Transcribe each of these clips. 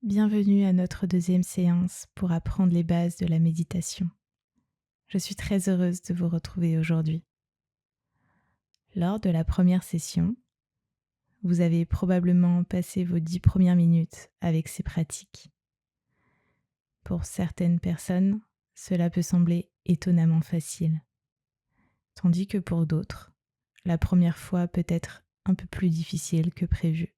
Bienvenue à notre deuxième séance pour apprendre les bases de la méditation. Je suis très heureuse de vous retrouver aujourd'hui. Lors de la première session, vous avez probablement passé vos 10 premières minutes avec ces pratiques. Pour certaines personnes, cela peut sembler étonnamment facile, tandis que pour d'autres, la première fois peut être un peu plus difficile que prévu.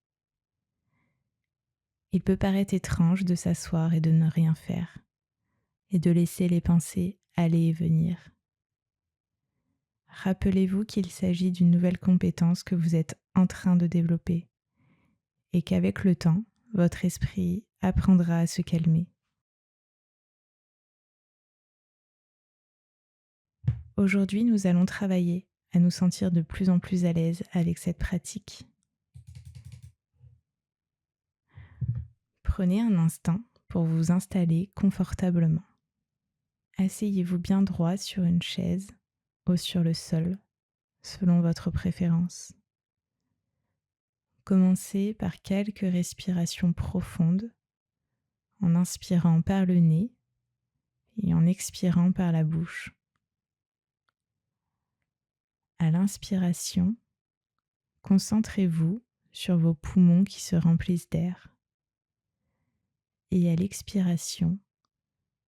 Il peut paraître étrange de s'asseoir et de ne rien faire, et de laisser les pensées aller et venir. Rappelez-vous qu'il s'agit d'une nouvelle compétence que vous êtes en train de développer et qu'avec le temps, votre esprit apprendra à se calmer. Aujourd'hui, nous allons travailler à nous sentir de plus en plus à l'aise avec cette pratique. Prenez un instant pour vous installer confortablement. Asseyez-vous bien droit sur une chaise ou sur le sol, selon votre préférence. Commencez par quelques respirations profondes en inspirant par le nez et en expirant par la bouche. À l'inspiration, concentrez-vous sur vos poumons qui se remplissent d'air. Et à l'expiration,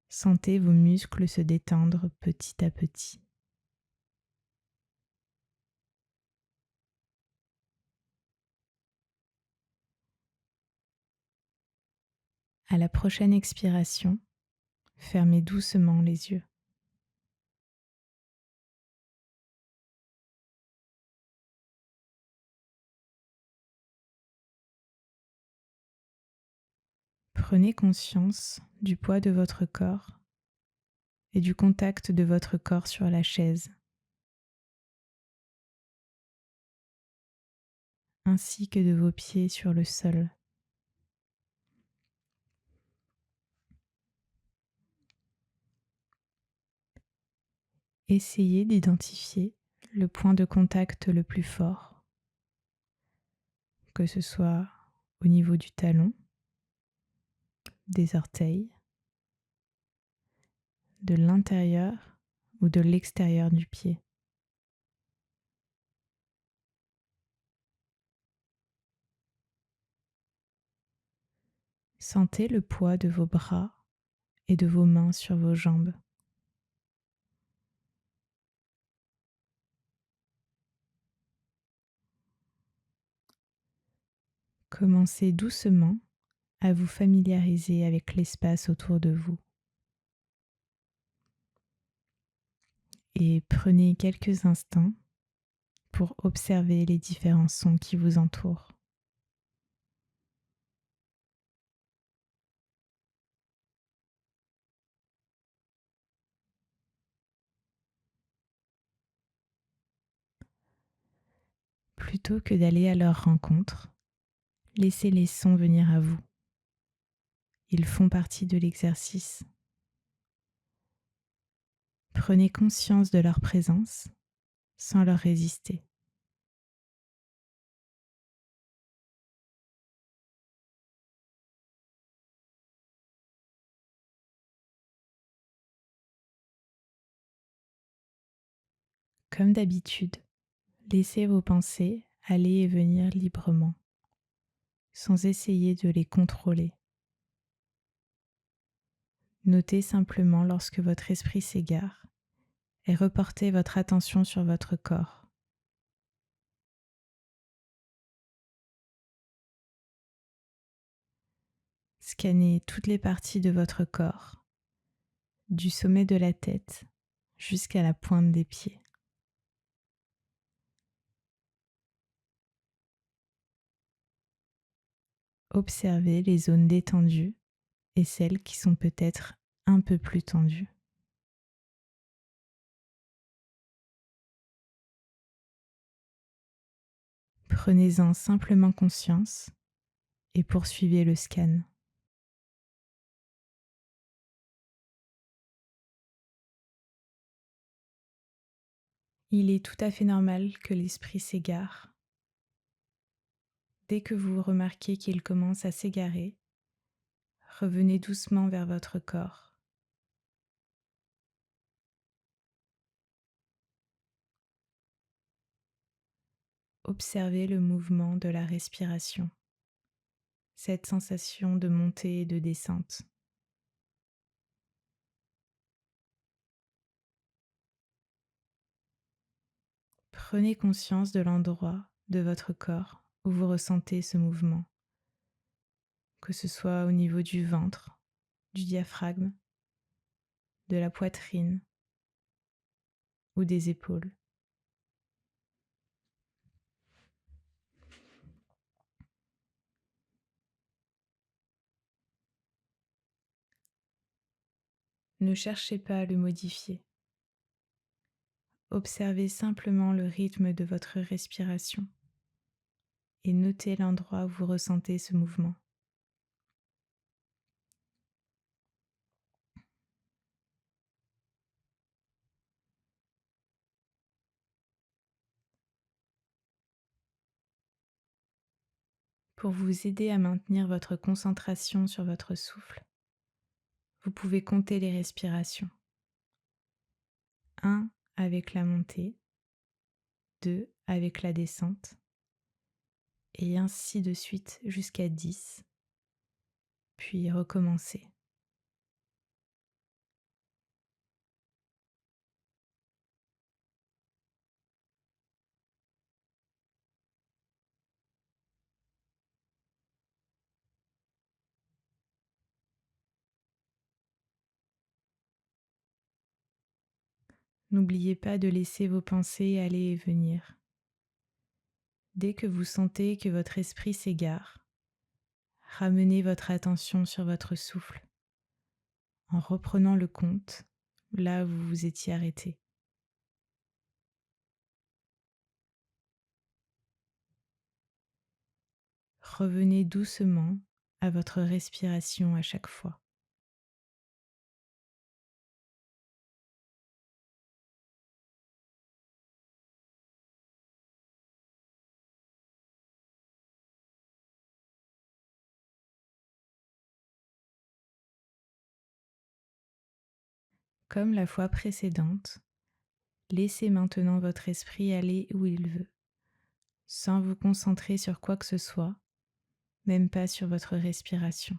sentez vos muscles se détendre petit à petit. À la prochaine expiration, fermez doucement les yeux. Prenez conscience du poids de votre corps et du contact de votre corps sur la chaise, ainsi que de vos pieds sur le sol. Essayez d'identifier le point de contact le plus fort, que ce soit au niveau du talon, des orteils, de l'intérieur ou de l'extérieur du pied. Sentez le poids de vos bras et de vos mains sur vos jambes. Commencez doucement à vous familiariser avec l'espace autour de vous. Et prenez quelques instants pour observer les différents sons qui vous entourent. Plutôt que d'aller à leur rencontre, laissez les sons venir à vous. Ils font partie de l'exercice. Prenez conscience de leur présence sans leur résister. Comme d'habitude, laissez vos pensées aller et venir librement, sans essayer de les contrôler. Notez simplement lorsque votre esprit s'égare et reportez votre attention sur votre corps. Scannez toutes les parties de votre corps, du sommet de la tête jusqu'à la pointe des pieds. Observez les zones détendues et celles qui sont peut-être un peu plus tendues. Prenez-en simplement conscience et poursuivez le scan. Il est tout à fait normal que l'esprit s'égare. Dès que vous remarquez qu'il commence à s'égarer, Revenez doucement vers votre corps. Observez le mouvement de la respiration, cette sensation de montée et de descente. Prenez conscience de l'endroit de votre corps où vous ressentez ce mouvement, que ce soit au niveau du ventre, du diaphragme, de la poitrine ou des épaules. Ne cherchez pas à le modifier. Observez simplement le rythme de votre respiration et notez l'endroit où vous ressentez ce mouvement. Pour vous aider à maintenir votre concentration sur votre souffle, vous pouvez compter les respirations. 1 avec la montée, 2 avec la descente, et ainsi de suite jusqu'à 10, puis recommencer. N'oubliez pas de laisser vos pensées aller et venir. Dès que vous sentez que votre esprit s'égare, ramenez votre attention sur votre souffle en reprenant le compte là où vous vous étiez arrêté. Revenez doucement à votre respiration à chaque fois. Comme la fois précédente, laissez maintenant votre esprit aller où il veut, sans vous concentrer sur quoi que ce soit, même pas sur votre respiration.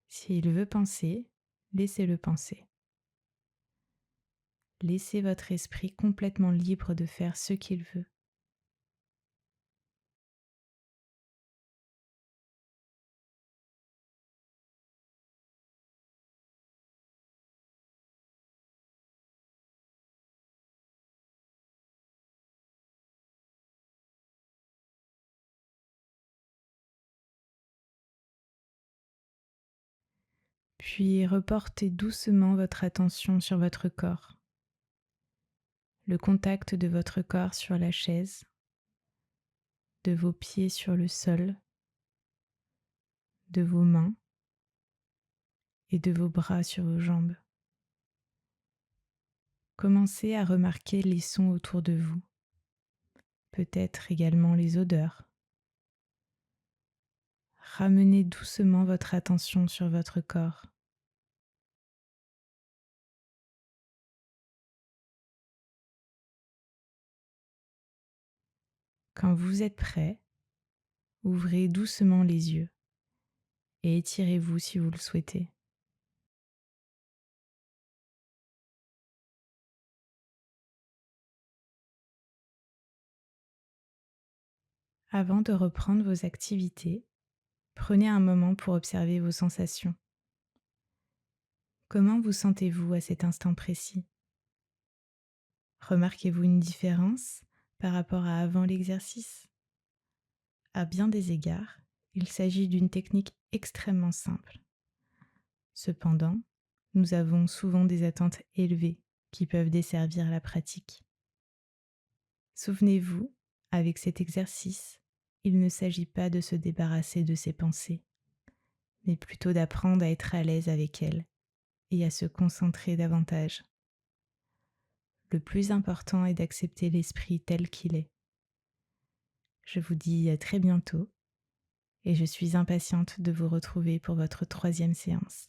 S'il veut penser, laissez-le penser. Laissez votre esprit complètement libre de faire ce qu'il veut. Puis reportez doucement votre attention sur votre corps, le contact de votre corps sur la chaise, de vos pieds sur le sol, de vos mains et de vos bras sur vos jambes. Commencez à remarquer les sons autour de vous, peut-être également les odeurs. Ramenez doucement votre attention sur votre corps. Quand vous êtes prêt, ouvrez doucement les yeux et étirez-vous si vous le souhaitez. Avant de reprendre vos activités, prenez un moment pour observer vos sensations. Comment vous sentez-vous à cet instant précis? Remarquez-vous une différence par rapport à avant l'exercice? À bien des égards, il s'agit d'une technique extrêmement simple. Cependant, nous avons souvent des attentes élevées qui peuvent desservir la pratique. Souvenez-vous, avec cet exercice, il ne s'agit pas de se débarrasser de ses pensées, mais plutôt d'apprendre à être à l'aise avec elles et à se concentrer davantage. Le plus important est d'accepter l'esprit tel qu'il est. Je vous dis à très bientôt et je suis impatiente de vous retrouver pour votre troisième séance.